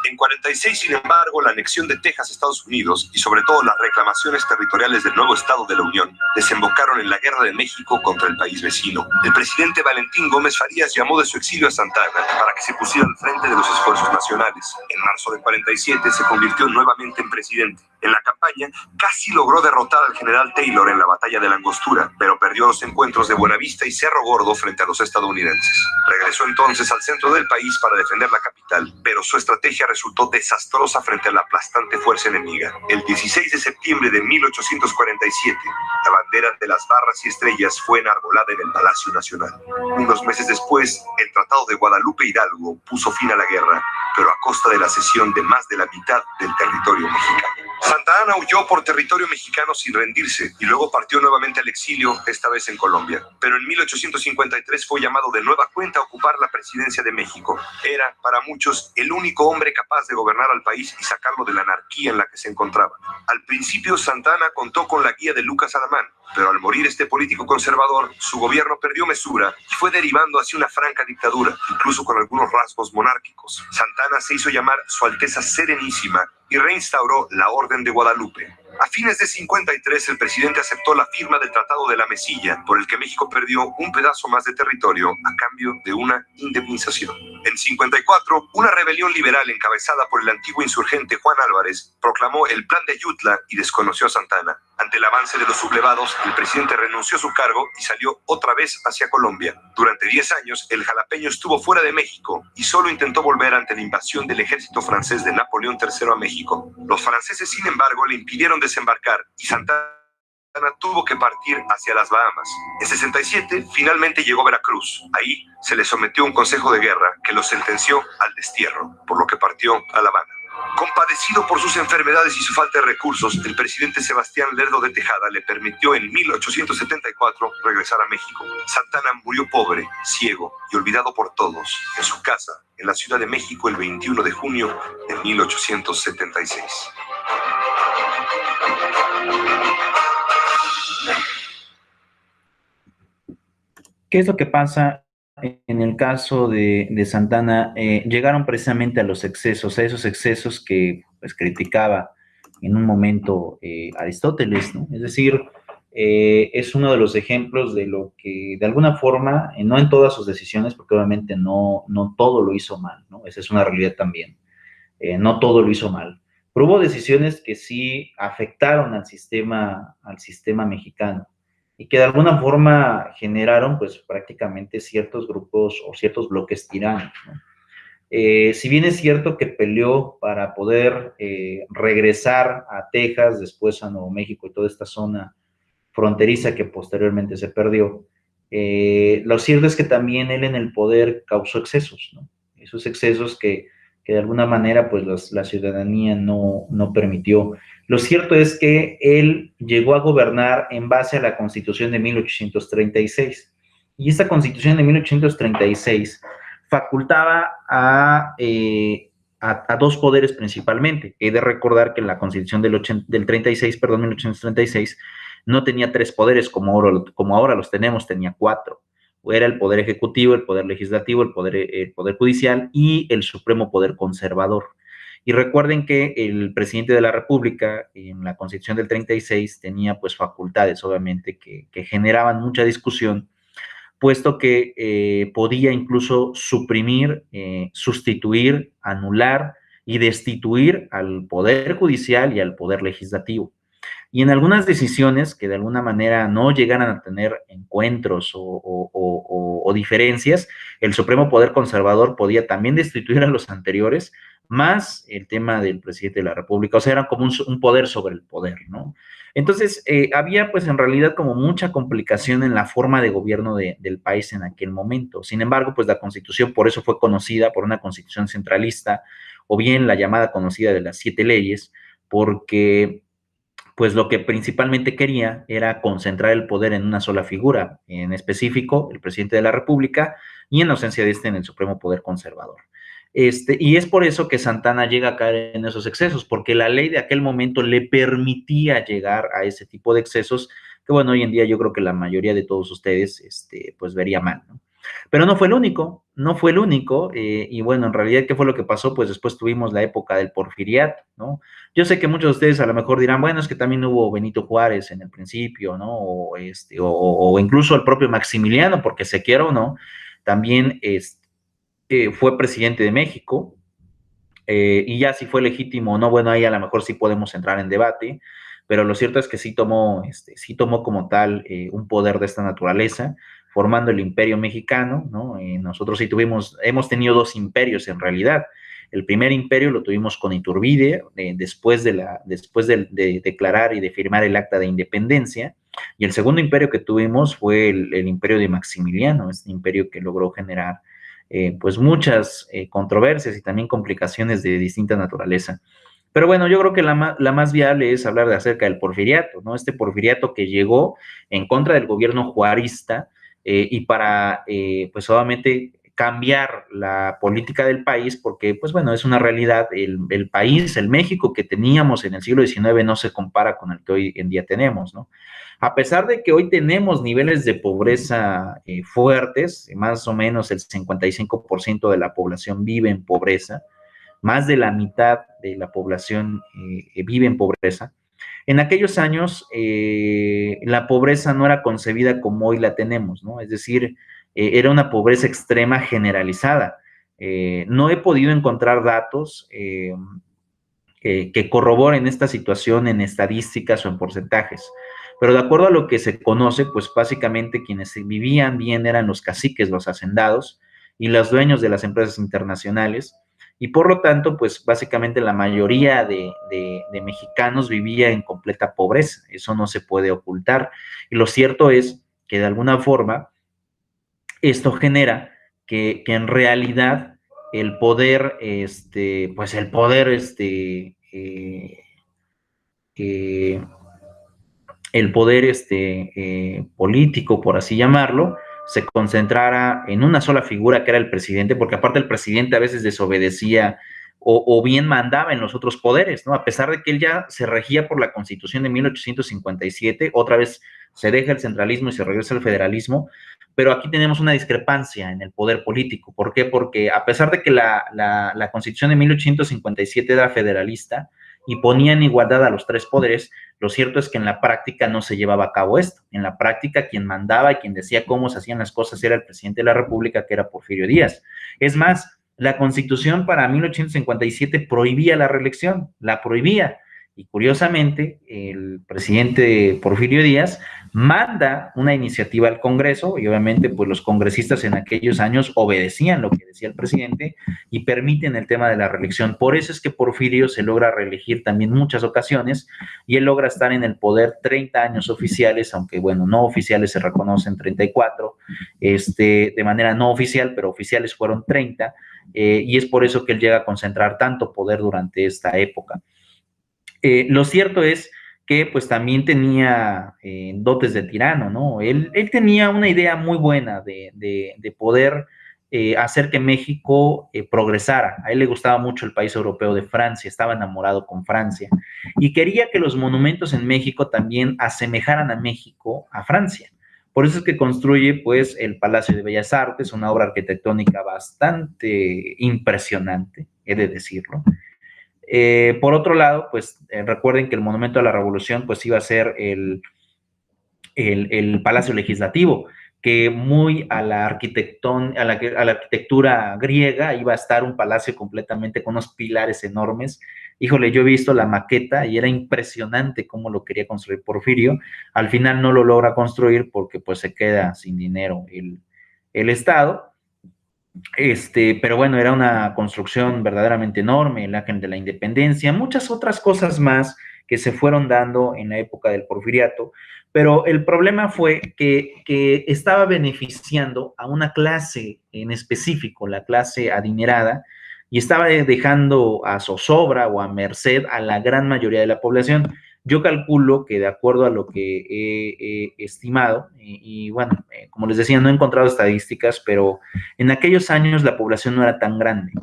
En 46, sin embargo, la anexión de Texas a Estados Unidos y sobre todo las reclamaciones territoriales del nuevo Estado de la Unión desembocaron en la Guerra de México contra el país vecino. El presidente Valentín Gómez Farías llamó de su exilio a Santa Anna para que se pusiera al frente de los esfuerzos nacionales. En marzo de 47 se convirtió nuevamente en presidente. En la campaña casi logró derrotar al general Taylor en la batalla de la Angostura, pero perdió los encuentros de Buenavista y Cerro Gordo frente a los estadounidenses. Regresó entonces al centro del país para defender la capital, pero su estrategia resultó desastrosa frente a la aplastante fuerza enemiga. El 16 de septiembre de 1847, la bandera de las barras y estrellas fue enarbolada en el Palacio Nacional. Unos meses después, el Tratado de Guadalupe Hidalgo puso fin a la guerra, pero a costa de la cesión de más de la mitad del territorio mexicano. Santa Anna huyó por territorio mexicano sin rendirse y luego partió nuevamente al exilio, esta vez en Colombia. Pero en 1853 fue llamado de nueva cuenta a ocupar la presidencia de México. Era, para muchos, el único hombre capaz de gobernar al país y sacarlo de la anarquía en la que se encontraba. Al principio, Santa Anna contó con la guía de Lucas Alamán, pero al morir este político conservador, su gobierno perdió mesura y fue derivando hacia una franca dictadura, incluso con algunos rasgos monárquicos. Santa Anna se hizo llamar Su Alteza Serenísima y reinstauró la Orden de Guadalupe. A fines de 53, el presidente aceptó la firma del Tratado de la Mesilla, por el que México perdió un pedazo más de territorio a cambio de una indemnización. En 54, una rebelión liberal encabezada por el antiguo insurgente Juan Álvarez proclamó el Plan de Ayutla y desconoció a Santa Anna. Ante el avance de los sublevados, el presidente renunció a su cargo y salió otra vez hacia Colombia. Durante 10 años, el jalapeño estuvo fuera de México y solo intentó volver ante la invasión del ejército francés de Napoleón III a México. Los franceses, sin embargo, le impidieron desembarcar y Santa Anna tuvo que partir hacia las Bahamas. En 67, finalmente llegó a Veracruz. Ahí se le sometió a un consejo de guerra que lo sentenció al destierro, por lo que partió a La Habana. Compadecido por sus enfermedades y su falta de recursos, el presidente Sebastián Lerdo de Tejada le permitió en 1874 regresar a México. Santa Anna murió pobre, ciego y olvidado por todos, en su casa, en la Ciudad de México, el 21 de junio de 1876. ¿Qué es lo que pasa en el caso de Santa Anna? Llegaron precisamente a los excesos, a esos excesos que pues, criticaba en un momento Aristóteles, ¿no? Es decir, es uno de los ejemplos de lo que, de alguna forma, no en todas sus decisiones, porque obviamente no todo lo hizo mal, ¿no? Esa es una realidad también. No todo lo hizo mal. Pero hubo decisiones que sí afectaron al sistema mexicano y que de alguna forma generaron pues prácticamente ciertos grupos o ciertos bloques tiranos, ¿no? Si bien es cierto que peleó para poder regresar a Texas, después a Nuevo México y toda esta zona fronteriza que posteriormente se perdió, lo cierto es que también él en el poder causó excesos, ¿no? Esos excesos que de alguna manera pues la ciudadanía no permitió. Lo cierto es que él llegó a gobernar en base a la Constitución de 1836, y esta Constitución de 1836 facultaba a dos poderes principalmente. He de recordar que la Constitución del 1836, no tenía 3 poderes como ahora los tenemos, tenía 4. Era el Poder Ejecutivo, el Poder Legislativo, el Poder Judicial y el Supremo Poder Conservador. Y recuerden que el presidente de la República, en la Constitución del 36, tenía pues facultades, obviamente, que generaban mucha discusión, puesto que podía incluso suprimir, sustituir, anular y destituir al Poder Judicial y al Poder Legislativo. Y en algunas decisiones que de alguna manera no llegaran a tener encuentros o diferencias, el Supremo Poder Conservador podía también destituir a los anteriores, más el tema del presidente de la República. O sea, era como un poder sobre el poder, ¿no? Entonces, había pues en realidad como mucha complicación en la forma de gobierno del país en aquel momento. Sin embargo, pues la Constitución por eso fue conocida por una Constitución centralista, o bien la llamada conocida de las 7 leyes, porque pues lo que principalmente quería era concentrar el poder en una sola figura, en específico el presidente de la República, y en ausencia de en el Supremo Poder Conservador. Y es por eso que Santa Anna llega a caer en esos excesos, porque la ley de aquel momento le permitía llegar a ese tipo de excesos, que bueno, hoy en día yo creo que la mayoría de todos ustedes, pues vería mal, ¿no? Pero no fue el único, y bueno, en realidad, ¿qué fue lo que pasó? Pues después tuvimos la época del porfiriato, ¿no? Yo sé que muchos de ustedes a lo mejor dirán, bueno, es que también hubo Benito Juárez en el principio, ¿no? O incluso el propio Maximiliano, porque se quiera o no, también fue presidente de México, y ya si fue legítimo o no, bueno, ahí a lo mejor sí podemos entrar en debate, pero lo cierto es que sí tomó como tal un poder de esta naturaleza, formando el Imperio Mexicano, ¿no? Nosotros sí hemos tenido 2 imperios en realidad. El primer imperio lo tuvimos con Iturbide, después de declarar y de firmar el Acta de Independencia, y el segundo imperio que tuvimos fue el imperio de Maximiliano, este imperio que logró generar pues muchas controversias y también complicaciones de distinta naturaleza. Pero bueno, yo creo que la más viable es hablar acerca del porfiriato, ¿no? Este porfiriato que llegó en contra del gobierno juarista y para, pues obviamente, cambiar la política del país, porque, pues bueno, es una realidad, el país, el México que teníamos en el siglo XIX no se compara con el que hoy en día tenemos, ¿no? A pesar de que hoy tenemos niveles de pobreza fuertes, más o menos el 55% de la población vive en pobreza, más de la mitad de la población vive en pobreza. En aquellos años, la pobreza no era concebida como hoy la tenemos, ¿no? Es decir, era una pobreza extrema generalizada. No he podido encontrar datos que corroboren esta situación en estadísticas o en porcentajes. Pero de acuerdo a lo que se conoce, pues básicamente quienes vivían bien eran los caciques, los hacendados y los dueños de las empresas internacionales, y por lo tanto, pues básicamente la mayoría de mexicanos vivía en completa pobreza, eso no se puede ocultar, y lo cierto es que de alguna forma esto genera que en realidad el poder, pues el poder, el poder político, por así llamarlo, se concentrara en una sola figura que era el presidente, porque aparte el presidente a veces desobedecía o bien mandaba en los otros poderes, ¿no? A pesar de que él ya se regía por la Constitución de 1857, otra vez se deja el centralismo y se regresa al federalismo, pero aquí tenemos una discrepancia en el poder político. ¿Por qué? Porque a pesar de que la Constitución de 1857 era federalista y ponía en igualdad a los tres poderes, lo cierto es que en la práctica no se llevaba a cabo esto. En la práctica quien mandaba y quien decía cómo se hacían las cosas era el presidente de la República, que era Porfirio Díaz. Es más, la Constitución para 1857 prohibía la reelección, la prohibía. Y curiosamente, el presidente Porfirio Díaz manda una iniciativa al Congreso y obviamente pues los congresistas en aquellos años obedecían lo que decía el presidente y permiten el tema de la reelección. Por eso es que Porfirio se logra reelegir también muchas ocasiones y él logra estar en el poder 30 años oficiales, aunque bueno, no oficiales se reconocen 34, de manera no oficial, pero oficiales fueron 30, y es por eso que él llega a concentrar tanto poder durante esta época. Lo cierto es que pues también tenía dotes de tirano, ¿no? Él tenía una idea muy buena de poder hacer que México progresara. A él le gustaba mucho el país europeo de Francia, estaba enamorado con Francia y quería que los monumentos en México también asemejaran a México a Francia. Por eso es que construye pues el Palacio de Bellas Artes, una obra arquitectónica bastante impresionante, he de decirlo. Por otro lado, pues recuerden que el Monumento a la Revolución pues iba a ser el Palacio Legislativo, que muy a la arquitectura griega iba a estar un palacio completamente con unos pilares enormes. Híjole, yo he visto la maqueta y era impresionante cómo lo quería construir Porfirio. Al final no lo logra construir porque pues se queda sin dinero el Estado. Pero bueno, era una construcción verdaderamente enorme, el Ángel de la Independencia, muchas otras cosas más que se fueron dando en la época del Porfiriato, pero el problema fue que estaba beneficiando a una clase en específico, la clase adinerada, y estaba dejando a zozobra o a merced a la gran mayoría de la población. Yo calculo que de acuerdo a lo que he estimado, y bueno, como les decía, no he encontrado estadísticas, pero en aquellos años la población no era tan grande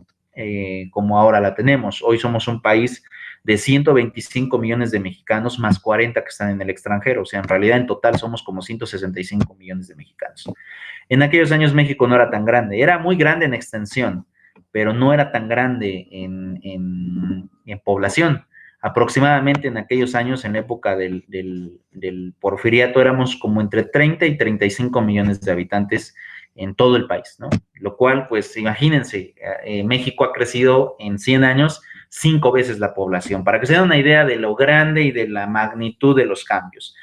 como ahora la tenemos. Hoy somos un país de 125 millones de mexicanos más 40 que están en el extranjero. O sea, en realidad en total somos como 165 millones de mexicanos. En aquellos años México no era tan grande. Era muy grande en extensión, pero no era tan grande en población. Aproximadamente en aquellos años, en la época del Porfiriato, éramos como entre 30 y 35 millones de habitantes en todo el país, ¿no? Lo cual, pues, imagínense, México ha crecido en 100 años 5 veces la población, para que se den una idea de lo grande y de la magnitud de los cambios.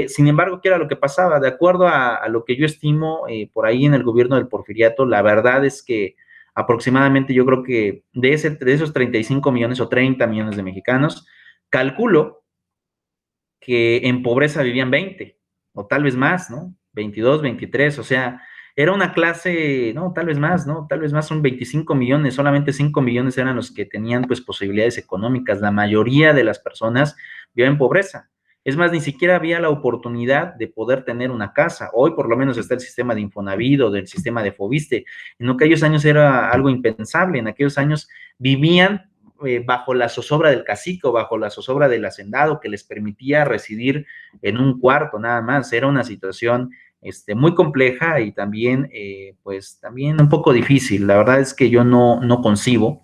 Sin embargo, ¿qué era lo que pasaba? De acuerdo a lo que yo estimo, por ahí en el gobierno del Porfiriato, la verdad es que aproximadamente yo creo que de esos 35 millones o 30 millones de mexicanos, calculo que en pobreza vivían 20, o tal vez más, ¿no? 22, 23, o sea, era una clase, no, tal vez más, ¿no? Tal vez más, son 25 millones, solamente 5 millones eran los que tenían pues posibilidades económicas, la mayoría de las personas vivían en pobreza. Es más, ni siquiera había la oportunidad de poder tener una casa. Hoy por lo menos está el sistema de Infonavit o del sistema de Fobiste. En aquellos años era algo impensable. En aquellos años vivían bajo la zozobra del cacique o bajo la zozobra del hacendado que les permitía residir en un cuarto nada más. Era una situación muy compleja y también, pues, también un poco difícil. La verdad es que yo no concibo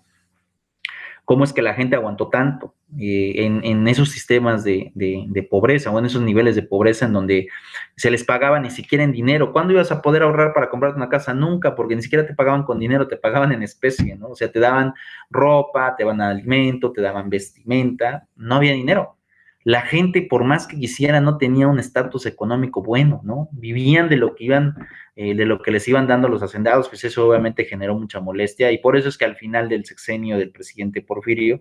cómo es que la gente aguantó tanto en esos sistemas de pobreza o en esos niveles de pobreza en donde se les pagaba ni siquiera en dinero. ¿Cuándo ibas a poder ahorrar para comprarte una casa? Nunca, porque ni siquiera te pagaban con dinero, te pagaban en especie, ¿no? O sea, te daban ropa, te daban alimento, te daban vestimenta, no había dinero. La gente, por más que quisiera, no tenía un estatus económico bueno, ¿no? Vivían de lo que iban, de lo que les iban dando los hacendados, pues eso obviamente generó mucha molestia y por eso es que al final del sexenio del presidente Porfirio,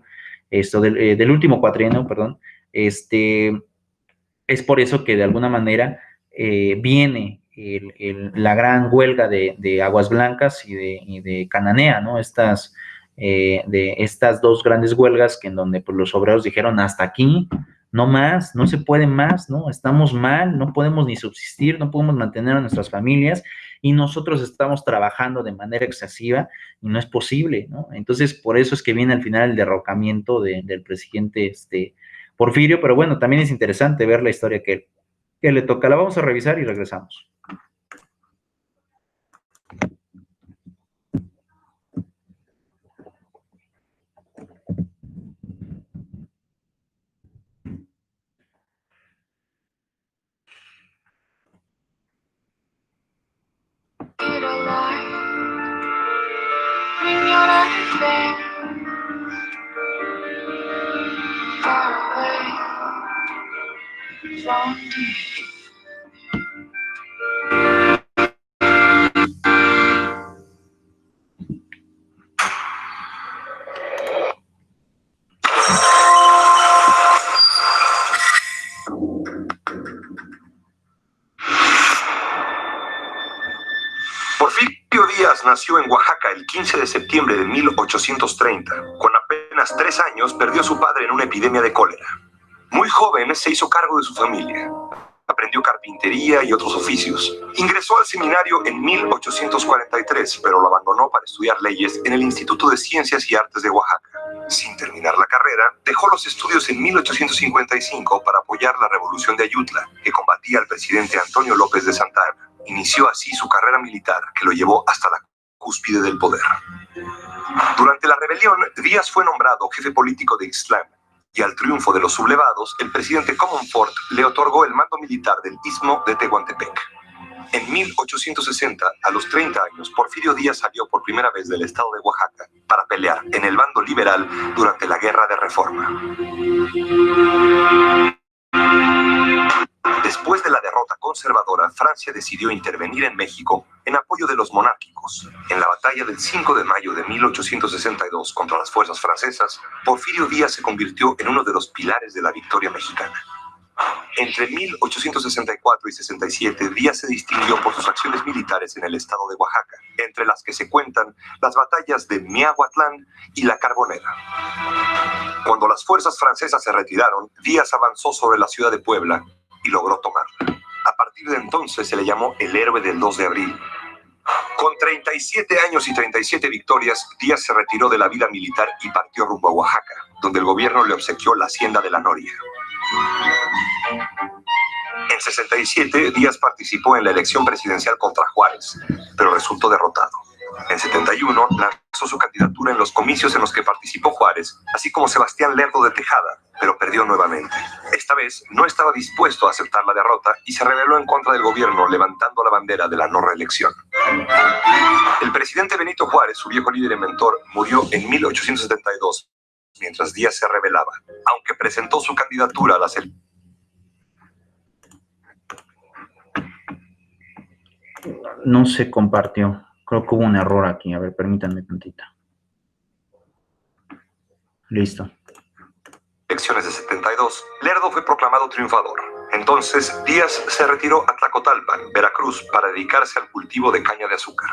del último cuatrienio, perdón, es por eso que de alguna manera viene la gran huelga de Aguas Blancas y de Cananea, ¿no? De estas dos grandes huelgas que en donde pues, los obreros dijeron hasta aquí, no más, no se puede más, ¿no? Estamos mal, no podemos ni subsistir, no podemos mantener a nuestras familias y nosotros estamos trabajando de manera excesiva y no es posible, ¿no? Entonces, por eso es que viene al final el derrocamiento del presidente Porfirio, pero bueno, también es interesante ver la historia que le toca. La vamos a revisar y regresamos. Porfirio Díaz nació en Oaxaca el 15 de septiembre de 1830. Con apenas 3 años perdió a su padre en una epidemia de cólera. Muy joven se hizo cargo de su familia. Aprendió carpintería y otros oficios. Ingresó al seminario en 1843, pero lo abandonó para estudiar leyes en el Instituto de Ciencias y Artes de Oaxaca. Sin terminar la carrera, dejó los estudios en 1855 para apoyar la revolución de Ayutla, que combatía al presidente Antonio López de Santa Anna. Inició así su carrera militar, que lo llevó hasta la cúspide del poder. Durante la rebelión, Díaz fue nombrado jefe político de Ixtlán, y al triunfo de los sublevados, el presidente Comonfort le otorgó el mando militar del Istmo de Tehuantepec. En 1860, a los 30 años, Porfirio Díaz salió por primera vez del estado de Oaxaca para pelear en el bando liberal durante la Guerra de Reforma. Después de la derrota conservadora, Francia decidió intervenir en México en apoyo de los monárquicos. En la batalla del 5 de mayo de 1862 contra las fuerzas francesas, Porfirio Díaz se convirtió en uno de los pilares de la victoria mexicana. Entre 1864 y 67, Díaz se distinguió por sus acciones militares en el estado de Oaxaca, entre las que se cuentan las batallas de Miahuatlán y La Carbonera. Cuando las fuerzas francesas se retiraron, Díaz avanzó sobre la ciudad de Puebla y logró tomarla. A partir de entonces se le llamó el héroe del 2 de abril. Con 37 años y 37 victorias, Díaz se retiró de la vida militar y partió rumbo a Oaxaca, donde el gobierno le obsequió la hacienda de La Noria. En 67, Díaz participó en la elección presidencial contra Juárez, pero resultó derrotado. En 71, lanzó su candidatura en los comicios en los que participó Juárez, así como Sebastián Lerdo de Tejada, pero perdió nuevamente. Esta vez no estaba dispuesto a aceptar la derrota y se rebeló en contra del gobierno, levantando la bandera de la no reelección. El presidente Benito Juárez, su viejo líder y mentor, murió en 1872, mientras Díaz se rebelaba, aunque presentó su candidatura a las elecciones. No se compartió. Creo que hubo un error aquí. A ver, permítanme tantito. Listo. Elecciones de 72, Lerdo fue proclamado triunfador. Entonces, Díaz se retiró a Tlacotalpan, Veracruz, para dedicarse al cultivo de caña de azúcar.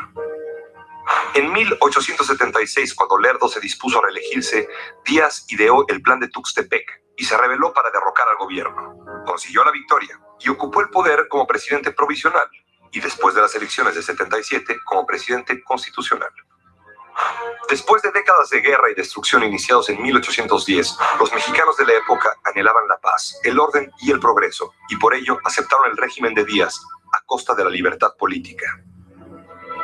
En 1876, cuando Lerdo se dispuso a reelegirse, Díaz ideó el plan de Tuxtepec y se rebeló para derrocar al gobierno. Consiguió la victoria y ocupó el poder como presidente provisional y después de las elecciones de 77 como presidente constitucional. Después de décadas de guerra y destrucción iniciados en 1810, los mexicanos de la época anhelaban la paz, el orden y el progreso, y por ello aceptaron el régimen de Díaz a costa de la libertad política.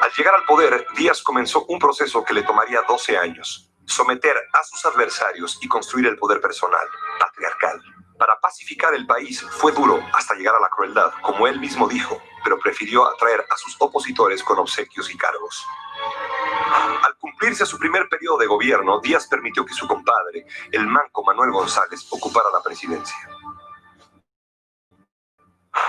Al llegar al poder, Díaz comenzó un proceso que le tomaría 12 años: someter a sus adversarios y construir el poder personal, patriarcal. Para pacificar el país fue duro hasta llegar a la crueldad, como él mismo dijo, pero prefirió atraer a sus opositores con obsequios y cargos. Al cumplirse su primer periodo de gobierno, Díaz permitió que su compadre, el manco Manuel González, ocupara la presidencia.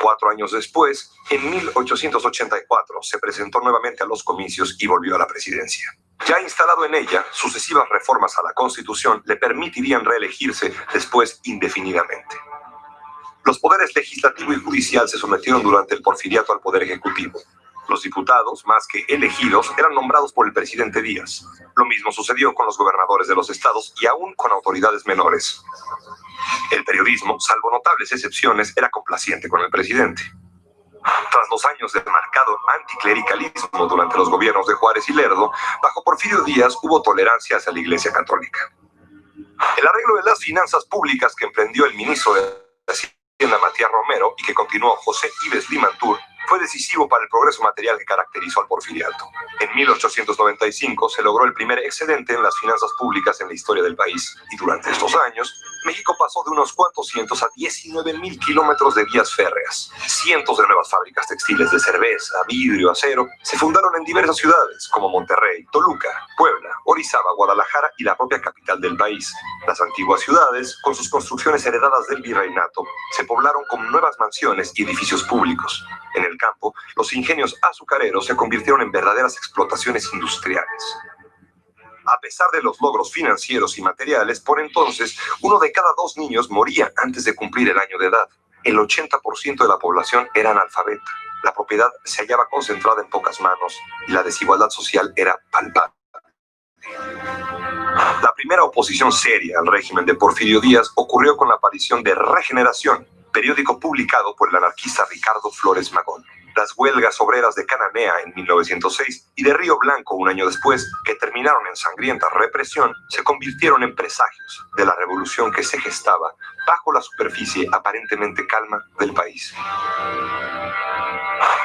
4 años después, en 1884, se presentó nuevamente a los comicios y volvió a la presidencia. Ya instalado en ella, sucesivas reformas a la Constitución le permitirían reelegirse después indefinidamente. Los poderes legislativo y judicial se sometieron durante el porfiriato al poder ejecutivo. Los diputados, más que elegidos, eran nombrados por el presidente Díaz. Lo mismo sucedió con los gobernadores de los estados y aún con autoridades menores. El periodismo, salvo notables excepciones, era complaciente con el presidente. Tras 2 años de marcado anticlericalismo durante los gobiernos de Juárez y Lerdo, bajo Porfirio Díaz hubo tolerancia hacia la Iglesia Católica. El arreglo de las finanzas públicas que emprendió el ministro de Hacienda Matías Romero y que continuó José Ives Limantur fue decisivo para el progreso material que caracterizó al porfiriato. En 1895 se logró el primer excedente en las finanzas públicas en la historia del país, y durante estos años, México pasó de unos cuantos cientos a 19,000 kilómetros de vías férreas. Cientos de nuevas fábricas textiles de cerveza, vidrio, acero se fundaron en diversas ciudades, como Monterrey, Toluca, Puebla, Orizaba, Guadalajara y la propia capital del país. Las antiguas ciudades, con sus construcciones heredadas del virreinato, se poblaron con nuevas mansiones y edificios públicos. En el campo, los ingenios azucareros se convirtieron en verdaderas explotaciones industriales. A pesar de los logros financieros y materiales, por entonces, 1 de cada 2 niños moría antes de cumplir el año de edad. El 80% de la población era analfabeta. La propiedad se hallaba concentrada en pocas manos y la desigualdad social era palpable. La primera oposición seria al régimen de Porfirio Díaz ocurrió con la aparición de Regeneración, periódico publicado por el anarquista Ricardo Flores Magón. Las huelgas obreras de Cananea en 1906 y de Río Blanco 1 año después, que terminaron en sangrienta represión, se convirtieron en presagios de la revolución que se gestaba bajo la superficie aparentemente calma del país.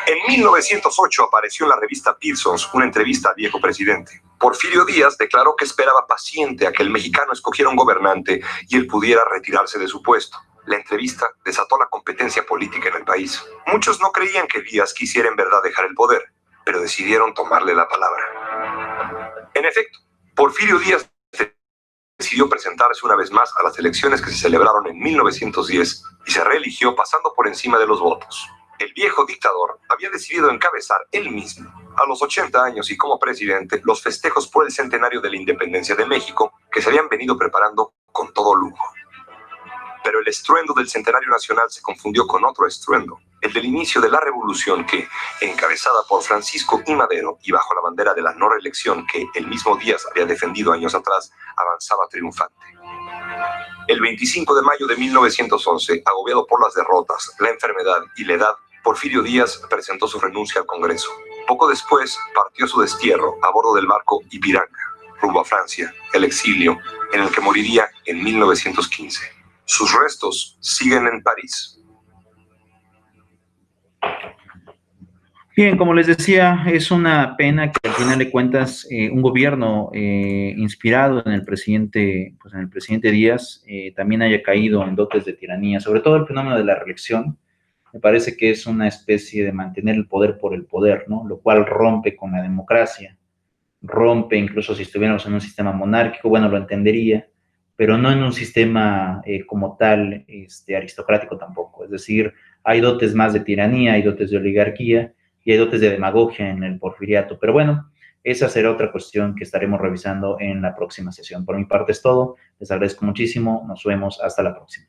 En 1908 apareció en la revista Pearsons una entrevista al viejo presidente. Porfirio Díaz declaró que esperaba paciente a que el mexicano escogiera un gobernante y él pudiera retirarse de su puesto. La entrevista desató la competencia política en el país. Muchos no creían que Díaz quisiera en verdad dejar el poder, pero decidieron tomarle la palabra. En efecto, Porfirio Díaz decidió presentarse una vez más a las elecciones que se celebraron en 1910 y se reeligió pasando por encima de los votos. El viejo dictador había decidido encabezar él mismo, a los 80 años y como presidente, los festejos por el centenario de la independencia de México que se habían venido preparando con todo lujo. Pero el estruendo del centenario nacional se confundió con otro estruendo, el del inicio de la revolución que, encabezada por Francisco I. Madero y bajo la bandera de la no reelección que el mismo Díaz había defendido años atrás, avanzaba triunfante. El 25 de mayo de 1911, agobiado por las derrotas, la enfermedad y la edad, Porfirio Díaz presentó su renuncia al Congreso. Poco después partió a su destierro a bordo del barco Ipiranga, rumbo a Francia, el exilio, en el que moriría en 1915. Sus restos siguen en París. Bien, como les decía, es una pena que al final de cuentas un gobierno inspirado en el presidente Díaz también haya caído en dotes de tiranía, sobre todo el fenómeno de la reelección. Me parece que es una especie de mantener el poder por el poder, ¿no? Lo cual rompe con la democracia, rompe incluso si estuviéramos en un sistema monárquico, bueno, lo entendería, pero no en un sistema como tal aristocrático tampoco. Es decir, hay dotes más de tiranía, hay dotes de oligarquía, y hay dotes de demagogia en el porfiriato. Pero bueno, esa será otra cuestión que estaremos revisando en la próxima sesión. Por mi parte es todo. Les agradezco muchísimo. Nos vemos. Hasta la próxima.